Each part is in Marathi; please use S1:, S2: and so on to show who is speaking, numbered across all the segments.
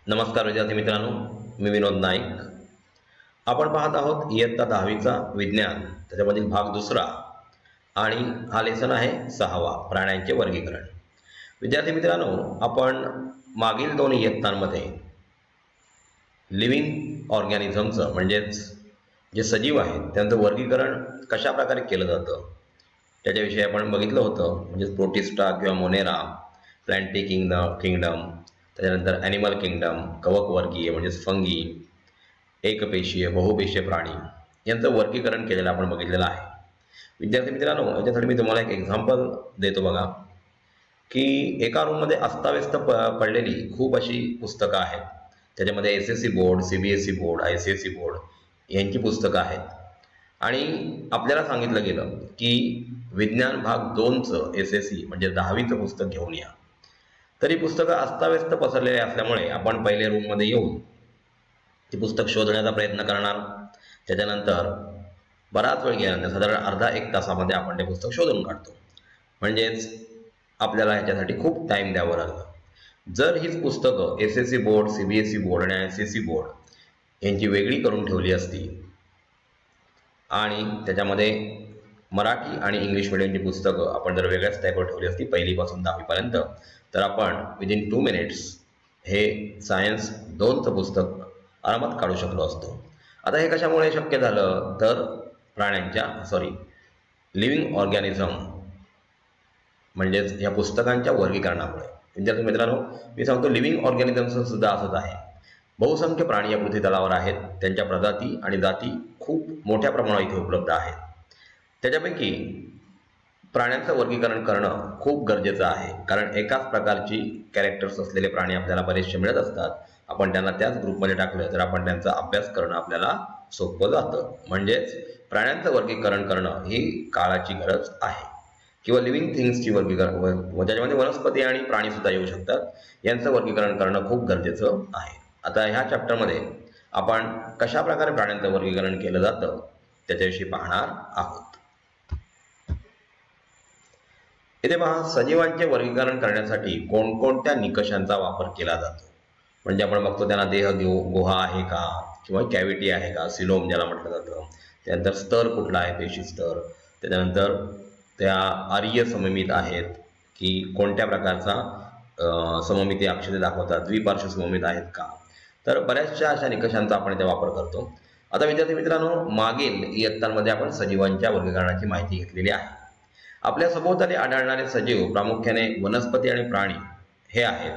S1: नमस्कार विद्यार्थी मित्रांनो, मी विनोद नाईक. आपण पाहत आहोत इयत्ता 10वीचा विज्ञान, त्याच्यामधील भाग दुसरा आणि हा लेसन आहे 6वा, प्राण्यांचे वर्गीकरण. विद्यार्थी मित्रांनो, आपण मागील 2 इयत्तांमध्ये लिव्हिंग ऑर्गॅनिझमचं म्हणजेच जे सजीव आहेत त्यांचं वर्गीकरण कशा प्रकारे केलं जातं त्याच्याविषयी आपण बघितलं होतं. म्हणजे प्रोटिस्टा किंवा मोनेरा, प्लॅन्टी किंगडम, त्याच्यानंतर ॲनिमल किंगडम, कवकवर्गीय म्हणजेच फंगी, एकपेशीय, बहुपेशीय प्राणी यांचं वर्गीकरण केलेलं आपण बघितलेलं आहे. विद्यार्थी मित्रांनो, याच्यासाठी मी तुम्हाला एक एक्झाम्पल देतो बघा, की एका रूममध्ये अस्ताव्यस्त पडलेली खूप अशी पुस्तकं आहेत. त्याच्यामध्ये SSC board, CBSE board, ICSE board यांची पुस्तकं आहेत. आणि आपल्याला सांगितलं गेलं की विज्ञान भाग 2चं SSC म्हणजे 10वीचं पुस्तक घेऊन या. तरी पुस्तकं अस्ताव्यस्त पसरलेले असल्यामुळे आपण पहिले रूममध्ये येऊन ती पुस्तक शोधण्याचा प्रयत्न करणार. त्याच्यानंतर बराच वेळ गेल्यानंतर साधारण अर्धा एक तासामध्ये आपण ते पुस्तक शोधून काढतो. म्हणजेच आपल्याला ह्याच्यासाठी खूप टाईम द्यावं लागलं. जर हीच पुस्तकं SSC बोर्ड, CBSE बोर्ड आणि ICSE बोर्ड यांची वेगळी करून ठेवली असती आणि त्याच्यामध्ये मराठी आणि इंग्लिश मिडियमची पुस्तकं आपण जर वेगळ्याच टाईपवर ठेवली असती 1ली पासून 10वीपर्यंत, तर आपण विदिन 2 मिनिट्स हे सायन्स 2चं पुस्तक आरामात काढू शकलो असतो. आता हे कशामुळे शक्य झालं, तर लिव्हिंग ऑर्गॅनिझम म्हणजेच या पुस्तकांच्या वर्गीकरणामुळे. विद्यार्थी मित्रांनो, मी सांगतो लिव्हिंग ऑर्गॅनिझमचं सुद्धा असंच आहे. बहुसंख्य प्राणी या पृथ्वी तलावर आहेत. त्यांच्या प्रजाती आणि जाती खूप मोठ्या प्रमाणावर इथे उपलब्ध आहेत. त्याच्यापैकी प्राण्यांचं वर्गीकरण करणं खूप गरजेचं आहे, कारण एकाच प्रकारची कॅरेक्टर्स असलेले प्राणी आपल्याला बरेचसे मिळत असतात. आपण त्यांना त्याच ग्रुपमध्ये टाकलं तर आपण त्यांचा अभ्यास करणं आपल्याला सोपं जातं. म्हणजेच प्राण्यांचं वर्गीकरण करणं ही काळाची गरज आहे. किंवा लिव्हिंग थिंग्सची वर्गीकरण, ज्याच्यामध्ये वनस्पती आणि प्राणी सुद्धा येऊ शकतात, यांचं वर्गीकरण करणं खूप गरजेचं आहे. आता ह्या चॅप्टरमध्ये आपण कशा प्रकारे प्राण्यांचं वर्गीकरण केलं जातं त्याच्याविषयी पाहणार आहोत. इथे पहा, सजीवांचे वर्गीकरण करण्यासाठी कोणकोणत्या निकषांचा वापर केला जातो. म्हणजे आपण बघतो त्यांना देह गुहा आहे का, किंवा कॅव्हिटी आहे का, सिलोम ज्याला म्हटलं जातं. त्यानंतर स्तर कुठला आहे, पेशी स्तर. त्याच्यानंतर त्या आर्य सममित आहेत की कोणत्या प्रकारचा सममिती अक्षरे दाखवतात, द्विपार्श्व सममित आहेत का. तर बऱ्याचशा अशा निकषांचा आपण इथे वापर करतो. आता विद्यार्थी मित्रांनो, मागील इयत्तांमध्ये आपण सजीवांच्या वर्गीकरणाची माहिती घेतलेली आहे. आपल्या सभोवताली आढळणारे सजीव प्रामुख्याने वनस्पती आणि प्राणी हे आहेत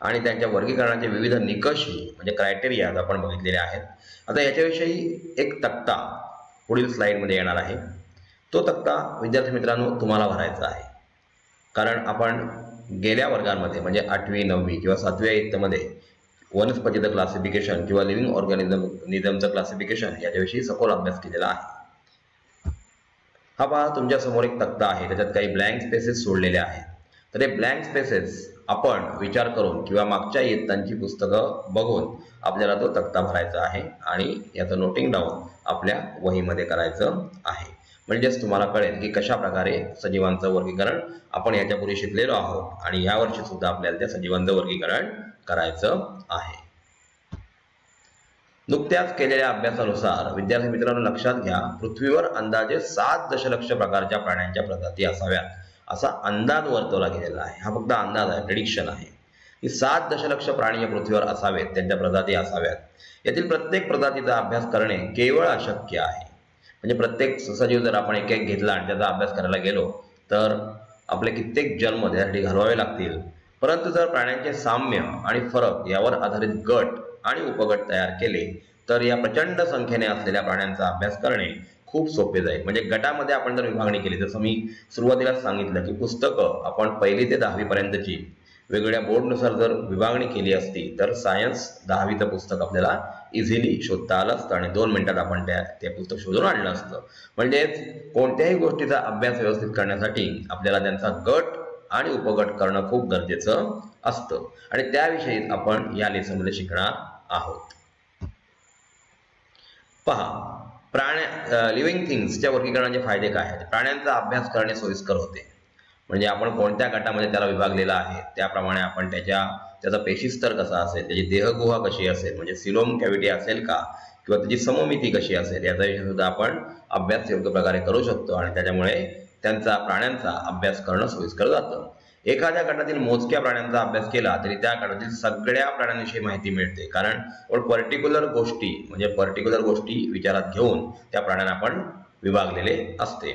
S1: आणि त्यांच्या वर्गीकरणाचे विविध निकष म्हणजे क्रायटेरिया आपण बघितलेले आहेत. आता याच्याविषयी एक तक्ता पुढील स्लाइडमध्ये येणार आहे. तो तक्ता विद्यार्थी मित्रांनो तुम्हाला भरायचा आहे, कारण आपण गेल्या वर्गांमध्ये म्हणजे 8वी, 9वी किंवा 7व्या इयत्तेमध्ये वनस्पतीचं क्लासिफिकेशन किंवा लिव्हिंग ऑर्गॅनिझमचं क्लासिफिकेशन याच्याविषयी सखोल अभ्यास केलेला आहे. हा पहा, तुमच्या समोर एक तक्ता आहे, त्याच्यात काही ब्लँक स्पेसेस सोडलेले आहेत. तर हे ब्लँक स्पेसेस आपण विचार करून किंवा मागच्या इयत्तांची पुस्तकं बघून आपल्याला तो तक्ता भरायचा आहे आणि याचं नोटिंग डाऊन आपल्या वहीमध्ये करायचं आहे. म्हणजेच तुम्हाला कळेल की कशा प्रकारे सजीवांचं वर्गीकरण आपण याच्यापूर्वी शिकलेलो आहोत आणि यावर्षी सुद्धा आपल्याला त्या सजीवांचं वर्गीकरण करायचं आहे. नुकत्याच केलेल्या अभ्यासानुसार विद्यार्थी मित्रांनो लक्षात घ्या, पृथ्वीवर अंदाजे 7 दशलक्ष प्रकारच्या प्राण्यांच्या प्रजाती असाव्यात असा अंदाज वर्तवला गेलेला आहे. हा फक्त अंदाज आहे, प्रेडिक्शन आहे की 7 दशलक्ष प्राणी या पृथ्वीवर असावेत, त्यांच्या प्रजाती असाव्यात. यातील प्रत्येक प्रजातीचा अभ्यास करणे केवळ अशक्य आहे. म्हणजे प्रत्येक सजीव जर आपण एक एक घेतला आणि त्याचा अभ्यास करायला गेलो तर आपले कित्येक जन्म त्यासाठी घालवावे लागतील. परंतु जर प्राण्यांचे साम्य आणि फरक यावर आधारित गट आणि उपगट तयार केले तर या प्रचंड संख्येने असलेल्या प्राण्यांचा अभ्यास करणे खूप सोपे जाईल. म्हणजे गटामध्ये आपण जर विभागणी केली, जसं मी सुरुवातीलाच सांगितलं की पुस्तकं आपण 1ली ते 10वीपर्यंतची वेगवेगळ्या बोर्डनुसार जर विभागणी केली असती तर सायन्स 10वीचं पुस्तक आपल्याला इझिली शोधता आलं असतं आणि 2 मिनिटात आपण ते पुस्तक शोधून आणलं असतं. म्हणजेच कोणत्याही गोष्टीचा अभ्यास व्यवस्थित करण्यासाठी आपल्याला त्यांचा गट आणि उपगट करणं खूप गरजेचं असतं आणि त्याविषयी आपण या लेसनमध्ये शिकणार आहोत. पहा, लिव्हिंग थिंग्सच्या वर्गीकरणाचे फायदे काय आहेत. प्राण्यांचा अभ्यास करणे सोयीस्कर होते. म्हणजे आपण कोणत्या गटामध्ये त्याला विभागलेला आहे त्याप्रमाणे आपण त्याचा पेशीस्तर कसा असेल, त्याची देहगुहा कशी असेल, म्हणजे सिलोम कॅव्हिटी असेल का, किंवा त्याची सममिती कशी असेल याचा विषय सुद्धा आपण अभ्यास योग्य प्रकारे करू शकतो आणि त्याच्यामुळे प्राण्यांचा अभ्यास करणं सोयीस्कर जातं. एखाद्या गटातील मोजक्या प्राण्यांचा अभ्यास केला तरी त्या गटातील सगळ्या प्राण्यांविषयी माहिती मिळते, कारण पर्टिक्युलर गोष्टी विचारात घेऊन त्या प्राण्यांना आपण विभागलेले असते.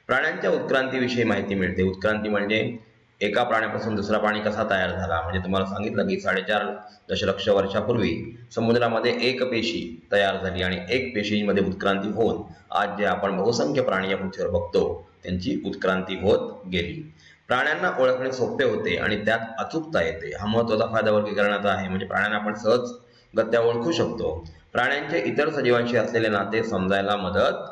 S1: प्राण्यांच्या उत्क्रांतीविषयी माहिती मिळते. उत्क्रांती म्हणजे एका प्राण्यापासून दुसरा प्राणी कसा तयार झाला. म्हणजे तुम्हाला सांगितलं की 4.5 दशलक्ष वर्षापूर्वी समुद्रामध्ये एक पेशी तयार झाली आणि एक पेशीमध्ये उत्क्रांती होऊन आज जे आपण बहुसंख्य प्राणी या पृथ्वीवर बघतो त्यांची उत्क्रांती होत गेली. प्राण्यांना ओळखणे सोपे होते आणि त्यात अचूकता येते. हा महत्त्वाचा फायदा वर्गीकरणाचा आहे. म्हणजे प्राण्यांना आपण सहजगत्या ओळखू शकतो. प्राण्यांचे इतर सजीवांशी असलेले नाते समजायला मदत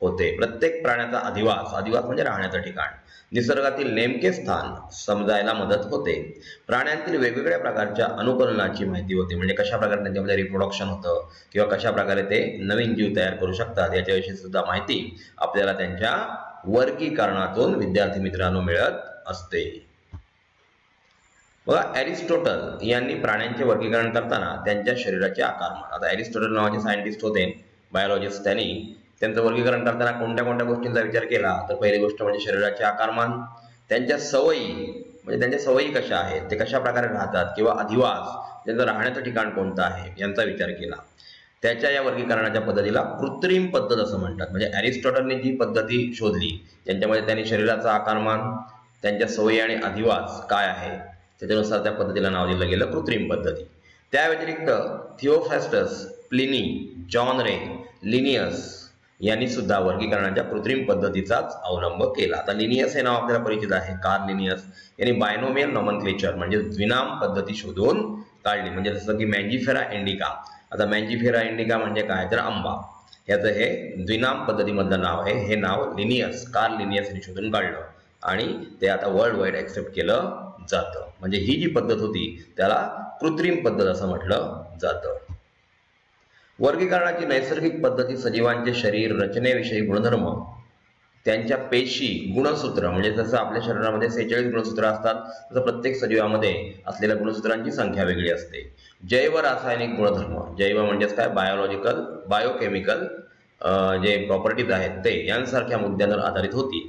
S1: होते. प्रत्येक प्राण्याचा अधिवास म्हणजे राहण्याचं ठिकाण, निसर्गातील नेमके स्थान समजायला मदत होते. प्राण्यांतील वेगवेगळ्या प्रकारच्या अनुकूलनाची माहिती होते. म्हणजे कशा प्रकारे त्यांच्यामध्ये रिप्रोडक्शन होतं किंवा कशा प्रकारे ते नवीन जीव तयार करू शकतात याच्याविषयी सुद्धा माहिती आपल्याला त्यांच्या वर्गीकरणातून विद्यार्थी मित्रांनो मिळत असते. बघा, एरिस्टॉटल यांनी प्राण्यांचे वर्गीकरण करताना त्यांच्या शरीराचे आकारमान, आता एरिस्टॉटल नावाचे सायंटिस्ट होते, बायोलॉजिस्ट, त्यांनी त्यांचं वर्गीकरण करताना कोणत्या गोष्टींचा विचार केला तर पहिली गोष्ट म्हणजे शरीराचे आकारमान, त्यांच्या सवयी कशा आहेत, ते कशा प्रकारे राहतात, किंवा अधिवास त्यांचं राहण्याचं ठिकाण कोणतं आहे यांचा विचार केला. त्याच्या या वर्गीकरणाच्या पद्धतीला कृत्रिम पद्धत असं म्हणतात. म्हणजे एरिस्टॉटलने जी पद्धती शोधली त्यांच्यामध्ये त्यांनी शरीराचं आकारमान, त्यांच्या सवयी आणि अधिवास काय आहे त्याच्यानुसार त्या पद्धतीला नाव दिलं गेलं कृत्रिम पद्धती. त्या व्यतिरिक्त थिओफ्रास्टस, प्लिनी, जॉन रे, लिनियस यांनी सुद्धा वर्गीकरणाच्या कृत्रिम पद्धतीचाच अवलंब केला. आता लिनियस हे नाव आपल्याला परिचित आहे. कार्ल लिनियस यांनी बायनोमियल नॉमनक्लेचर म्हणजे द्विनाम पद्धती शोधून काढली. म्हणजे जसं की मँजिफेरा इंडिका. आता मँजिफेरा इंडिका म्हणजे काय तर आंबा, याचं हे द्विनाम पद्धतीमधलं नाव आहे. हे नाव कार्ल लिनियस यांनी शोधून काढलं आणि ते आता वर्ल्ड वाईड ऍक्सेप्ट केलं जातं. म्हणजे ही जी पद्धत होती त्याला कृत्रिम पद्धत असं म्हटलं जातं. वर्गीकरणाची नैसर्गिक पद्धती सजीवांचे शरीर रचनेविषयी गुणधर्म, त्यांच्या पेशी, गुणसूत्र, म्हणजे जसं आपल्या शरीरामध्ये 46 गुणसूत्र असतात तसं प्रत्येक सजीवामध्ये असलेल्या गुणसूत्रांची संख्या वेगळी असते. जैव रासायनिक गुणधर्म, जैव म्हणजेच काय, बायोकेमिकल जे प्रॉपर्टीज आहेत ते यांसारख्या मुद्द्यांवर आधारित होती.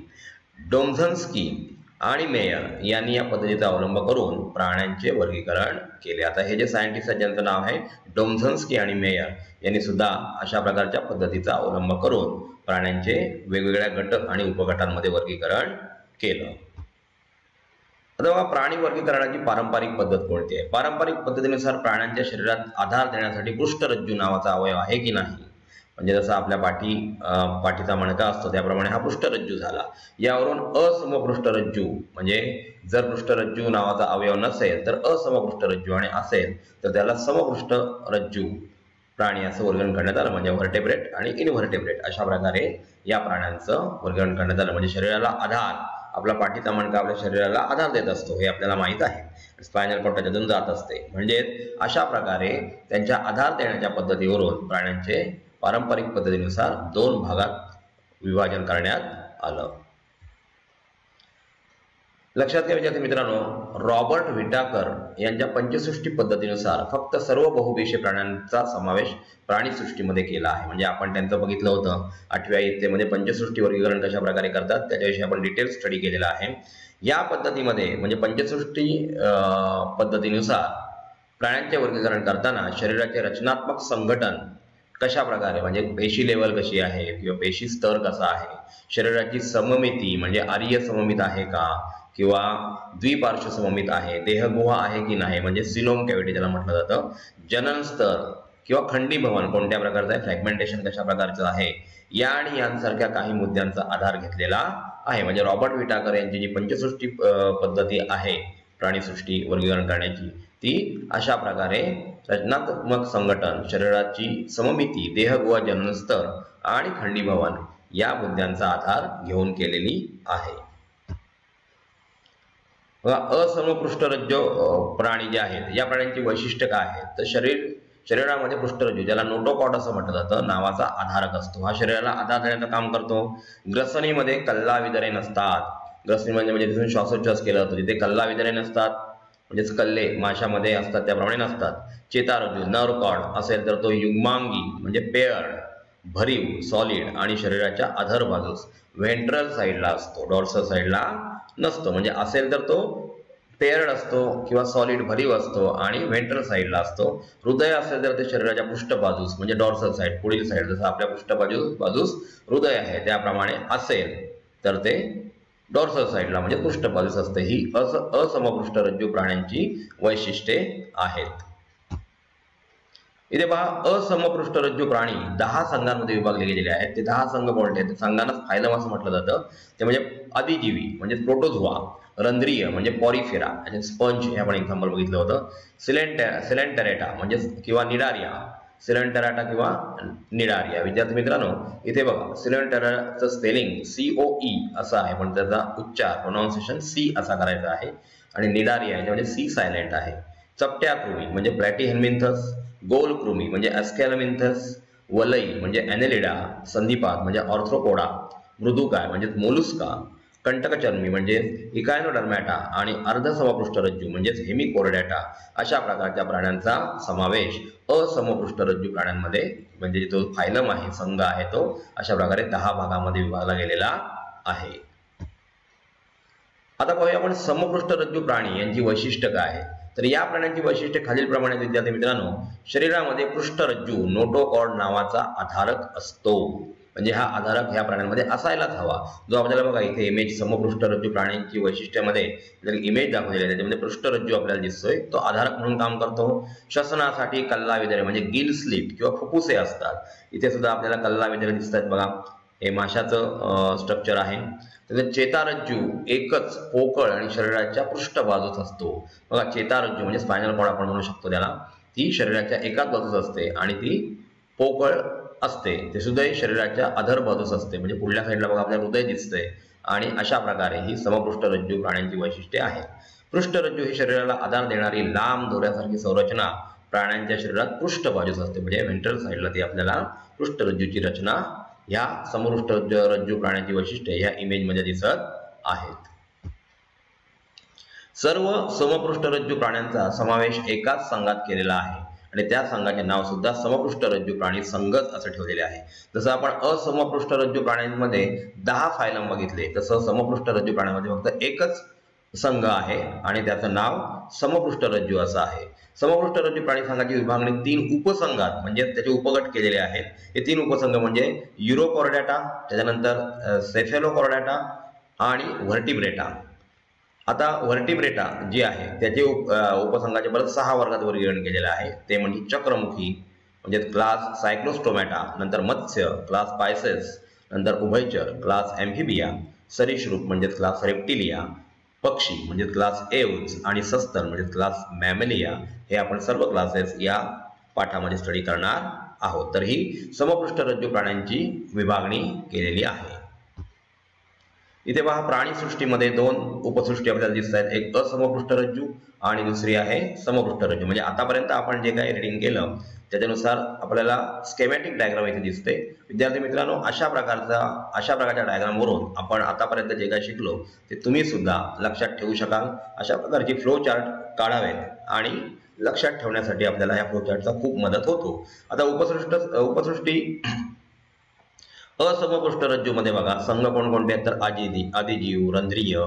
S1: डोमझन्स्की आणि मेयर यांनी या पद्धतीचा अवलंब करून प्राण्यांचे वर्गीकरण केले. आता हे जे सायंटिस्ट आहेत ज्यांचं नाव आहे डोमझन्स्की आणि मेयर यांनी सुद्धा अशा प्रकारच्या पद्धतीचा अवलंब करून प्राण्यांचे वेगवेगळ्या गट आणि उपगटांमध्ये वर्गीकरण केलं. आता बघा, प्राणी वर्गीकरणाची पारंपरिक पद्धत कोणती आहे. पारंपरिक पद्धतीनुसार प्राण्यांच्या शरीरात आधार देण्यासाठी पृष्ठरज्जू नावाचा अवयव आहे की नाही. म्हणजे जसं आपल्या पाठीचा मणका असतो त्याप्रमाणे हा पृष्ठरज्जू झाला. यावरून असमपृष्ठरज्जू, म्हणजे जर पृष्ठरज्जू नावाचा अवयव नसेल तर असमपृष्ठरज्जू आणि असेल तर त्याला समपृष्ठरज्जू प्राणी असं वर्गीकरण करण्यात आलं. म्हणजे व्हर्टेब्रेट आणि इनव्हर्टेब्रेट अशा प्रकारे या प्राण्यांचं वर्गीकरण करण्यात आलं. म्हणजे शरीराला आधार, आपला पाठीचा मणका आपल्या शरीराला आधार देत असतो हे आपल्याला माहित आहे. स्पायनल कॉर्ड त्याच्यातून जात असते. म्हणजे अशा प्रकारे त्यांच्या आधार देण्याच्या पद्धतीवरून प्राण्यांचे पारंपरिक पद्धतीनुसार 2 भागात विभाजन करण्यात आलं. लक्षात घ्या विद्यार्थी मित्रांनो, रॉबर्ट विटाकर यांच्या पंचसृष्टी पद्धतीनुसार फक्त सर्व बहुपेशी प्राण्यांचा समावेश प्राणीसृष्टीमध्ये केला आहे. म्हणजे आपण त्यांचं बघितलं होतं 8व्या इयत्तेमध्ये पंचसृष्टी वर्गीकरण कशा प्रकारे करतात त्याच्याविषयी आपण डिटेल स्टडी केलेला आहे. या पद्धतीमध्ये म्हणजे पंचसृष्टी पद्धतीनुसार प्राण्यांचे वर्गीकरण करताना शरीराचे रचनात्मक संघटन कशा प्रकारे, म्हणजे पेशी लेवल कशी आहे किंवा पेशी स्तर कसा आहे, शरीराची सममिती म्हणजे आर्य सममित आहे का किंवा द्विपार्श्व सममित आहे, देहगुहा आहे की नाही म्हणजे सिलोम कॅव्हिटी ज्याला म्हटलं जातं, जनन स्तर किंवा खंडीभवन कोणत्या प्रकारचं आहे, फ्रॅगमेंटेशन कशा प्रकारचं आहे, या आणि यांसारख्या काही मुद्द्यांचा आधार घेतलेला आहे. म्हणजे रॉबर्ट विटाकर यांची जी पंचसृष्टी पद्धती आहे प्राणीसृष्टी वर्गीकरण करण्याची ती अशा प्रकारे रचनात्मक संघटन, शरीराची सममिती, देहगुहा, जननस्तर आणि खंडीभवन या मुद्द्यांचा आधार घेऊन केलेली आहे. असमपृष्ठरज्जू प्राणी जे आहेत या प्राण्यांची वैशिष्ट्य काय आहेत तर शरीरामध्ये पृष्ठरज्जू ज्याला नोटोकॉड असं म्हटलं जातं नावाचा आधारक असतो. हा शरीराला आधार देण्याचं काम करतो. ग्रसणीमध्ये कल्लाविदरे नसतात. ग्रसनी म्हणजे तिथून श्वासोच्छ्वास केला जातो. जिथे कल्ला विधाने नसतात म्हणजेच कल्ले माशामध्ये असतात त्याप्रमाणे नसतात. चेतारज्जू नर्व कॉर्ड असेल तर तो युग्मांगी म्हणजे पेअर्ड, भरीव, सॉलिड आणि शरीराच्या अधर बाजूस व्हेंट्रल साईडला असतो, डॉर्सल साईडला नसतो. म्हणजे असेल तर तो पेअर्ड असतो किंवा सॉलिड भरीव असतो आणि व्हेंट्रल साईडला असतो. हृदय असेल तर ते शरीराच्या पृष्ठबाजूस म्हणजे डॉर्सल साईड, पुढील साईड, जसं आपल्या पृष्ठबाजूस हृदय आहे त्याप्रमाणे असेल तर ते डॉर्सल साईडला म्हणजे पृष्ठबाजूस असते. ही असमपृष्ठरज्जू प्राण्यांची वैशिष्ट्ये आहेत. इथे पहा असमपृष्ठरज्जू प्राणी 10 संघांमध्ये विभागले गेलेले आहेत. ते 10 संघ कोणते आहेत? संघांना फायलम असं म्हटलं जातं. ते म्हणजे अधिजीवी म्हणजे प्रोटोझोआ, रंध्रीय म्हणजे पॉरिफेरा म्हणजे स्पंज हे आपण एक्झाम्पल बघितलं होतं. सिलेंटेरेटा म्हणजे किंवा निडारिया, सिलेंटेरेटा किंवा निडारिया. विद्यार्थी मित्रांनो इथे बघा सिलेंटेरेटाचं स्पेलिंग COE असं आहे पण त्याचा उच्चार प्रोनाउन्सिएशन C असा करायचा आहे. आणि निडारिया याच्यामध्ये C सायलेंट आहे. चपट्या कृमी म्हणजे प्लॅटीहेल्मिंथस, गोल कृमी म्हणजे ॲस्केलमिंथस, वलई म्हणजे ॲनेलिडा, संधिपाद म्हणजे ऑर्थ्रोपोडा, मृदुकाय म्हणजे मोलुस्का, कंटकचर्मी म्हणजे इकायनोडर्मॅटा आणि अर्धसमपृष्ठरज्जू म्हणजेच हेमिकोरडॅटा अशा प्रकारच्या प्राण्यांचा समावेश असमपृष्ठरज्जू प्राण्यांमध्ये म्हणजे जो फायलम आहे, संघ आहे, तो अशा प्रकारे 10 भागामध्ये विभागला गेलेला आहे. आता पाहूया आपण समपृष्ठरज्जू प्राणी यांची वैशिष्ट्य काय आहे. तर या प्राण्यांची वैशिष्ट्ये खालीलप्रमाणे विद्यार्थी मित्रांनो, शरीरामध्ये पृष्ठरज्जू नोटोकॉर्ड नावाचा आधारक असतो. म्हणजे हा आधारक ह्या प्राण्यांमध्ये असायलाच हवा. जो आपल्याला बघा इथे इमेज समपृष्ठरज्जू प्राण्यांची वैशिष्ट्यामध्ये इमेज दाखवलेली आहे त्याच्यामध्ये पृष्ठरज्जू आपल्याला दिसतोय, तो आधारक म्हणून काम करतो. श्वसनासाठी कल्ला विधाने म्हणजे गिल स्लिट किंवा फुफ्फुसे असतात. इथे सुद्धा आपल्याला कल्ला विधाने दिसतात बघा. हे माशाचं स्ट्रक्चर आहे. त्याचा चेतारज्जू एकच पोकळ आणि शरीराच्या पृष्ठबाजूस असतो. बघा चेतारज्जू म्हणजे स्पायनल कॉर्ड आपण म्हणू शकतो त्याला. ती शरीराच्या एकाच बाजूस असते आणि ती पोकळ असते. ते सुद्धा शरीराच्या अधर बाजूस असते म्हणजे पुढल्या साईडला बघा आपल्याला हृदय दिसतंय. आणि अशा प्रकारे ही समपृष्ठरज्जू प्राण्यांची वैशिष्ट्ये आहेत. पृष्ठरज्जू ही शरीराला आधार देणारी लांब दोऱ्यासारखी संरचना प्राण्यांच्या शरीरात पृष्ठबाजूस असते म्हणजे व्हेंट्रल साईडला ती आपल्याला पृष्ठरज्जूची रचना ह्या समपृष्ठरज्जू प्राण्यांची वैशिष्ट्ये ह्या इमेजमध्ये दिसत आहेत. सर्व समपृष्ठरज्जू प्राण्यांचा समावेश एकाच संघात केलेला आहे आणि त्या संघाचे नाव सुद्धा समपृष्ठरज्जू प्राणी संघच असं ठेवलेले आहे. जसं आपण असमपृष्ठरज्जू प्राण्यांमध्ये 10 फायलम बघितले तसं समपृष्ठरज्जू प्राण्यांमध्ये फक्त एकच संघ आहे आणि त्याचं नाव समपृष्ठरज्जू असं आहे. समपृष्ठरज्जू प्राणी संघाची विभागणी 3 उपसंघात म्हणजे त्याचे उपगट केलेले आहेत. हे 3 उपसंघ म्हणजे युरोकॉर्डॅटा, त्याच्यानंतर सेफेलोकॉर्डॅटा आणि व्हर्टिब्रेटा. आता व्हर्टिब्रेटा जी आहे त्याचे उपसंघाचे परत 6 वर्गात वर्गीकरण केलेलं आहे. ते म्हणजे चक्रमुखी म्हणजे क्लास सायक्लोस्टोमॅटा, नंतर मत्स्य क्लास पायसेस, नंतर उभयचर क्लास ॲम्फिबिया, सरीसृप म्हणजे क्लास रेप्टिलिया, पक्षी म्हणजे क्लास एव्ज आणि सस्तन म्हणजे क्लास मॅमेलिया. हे आपण सर्व क्लासेस या पाठामध्ये स्टडी करणार आहोत. तर ही समपृष्ठरज्जू प्राण्यांची विभागणी केलेली आहे. इथे पहा प्राणीसृष्टीमध्ये 2 उपसृष्टी आपल्याला दिसत आहेत. एक असमपृष्ठरज्जू आणि दुसरी आहे समपृष्ठरज्जू. म्हणजे आतापर्यंत आपण जे काही रीडिंग केलं त्याच्यानुसार आपल्याला स्केमॅटिक डायग्राम इथे दिसते. विद्यार्थी मित्रांनो अशा प्रकारच्या डायग्रामवरून आपण आतापर्यंत जे काही शिकलो ते तुम्ही सुद्धा लक्षात ठेवू शकाल. अशा प्रकारची फ्लो चार्ट काढावेत आणि लक्षात ठेवण्यासाठी आपल्याला या फ्लो चार्टचा खूप मदत होतो. आता उपसृष्टी असमपृष्ठरज्जूमध्ये बघा संघ कोणकोणते आहेत तर अधिजीव, रंध्रीय,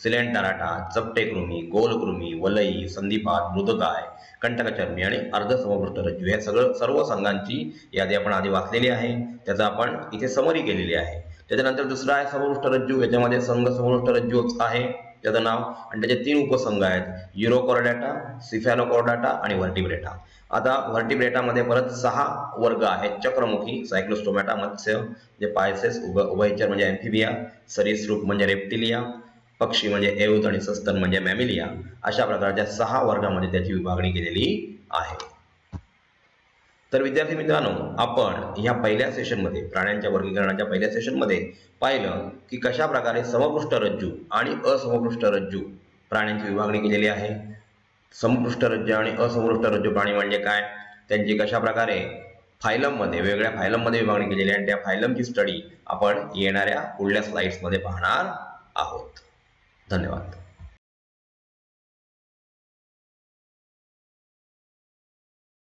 S1: सिलेंटेरेटा, चपटेकृमी, गोलकृमी, वलई, संधिपाद, मृदुकाय, कंटकचर्मी आणि अर्धसमपृष्ठरज्जू. हे सर्व संघांची यादी आपण आधी वाचलेली आहे. त्याचा आपण इथे समरी केलेली आहे. त्याच्यानंतर दुसरा आहे समपृष्ठरज्जू. याच्यामध्ये संघ समपृष्ठरज्जूच आहे त्याचं नाव आणि त्याचे 3 उपसंघ आहेत युरोकॉर्डॅटा, सिफॅलोकॉर्डॅटा आणि व्हर्टिब्रेटा. आता व्हर्टिब्रेटामध्ये परत 6 वर्ग आहेत. चक्रमुखी सायक्लोस्टोमॅटा, मत्स्य म्हणजे पायसेस, उभयचर म्हणजे ॲम्फिबिया, सरीसृप म्हणजे रेप्टिलिया, पक्षी म्हणजे एव्ज आणि सस्तन म्हणजे मॅमेलिया. अशा प्रकारच्या 6 वर्गामध्ये त्याची विभागणी केलेली आहे. तर विद्यार्थी मित्रांनो आपण या पहिल्या सेशनमध्ये प्राण्यांच्या वर्गीकरणाच्या पहिल्या सेशनमध्ये पाहिलं की कशा प्रकारे समपृष्ठरज्जू आणि असमपृष्ठरज्जू प्राण्यांची विभागणी केलेली आहे. समपृष्ठरज्जू आणि असमपृष्ठरज्जू प्राणी म्हणजे काय, त्यांची कशा प्रकारे फायलममध्ये वेगवेगळ्या फायलममध्ये विभागणी केलेली आहे आणि त्या फायलमची स्टडी आपण येणाऱ्या पुढल्या स्लाइड्समध्ये पाहणार आहोत. धन्यवाद.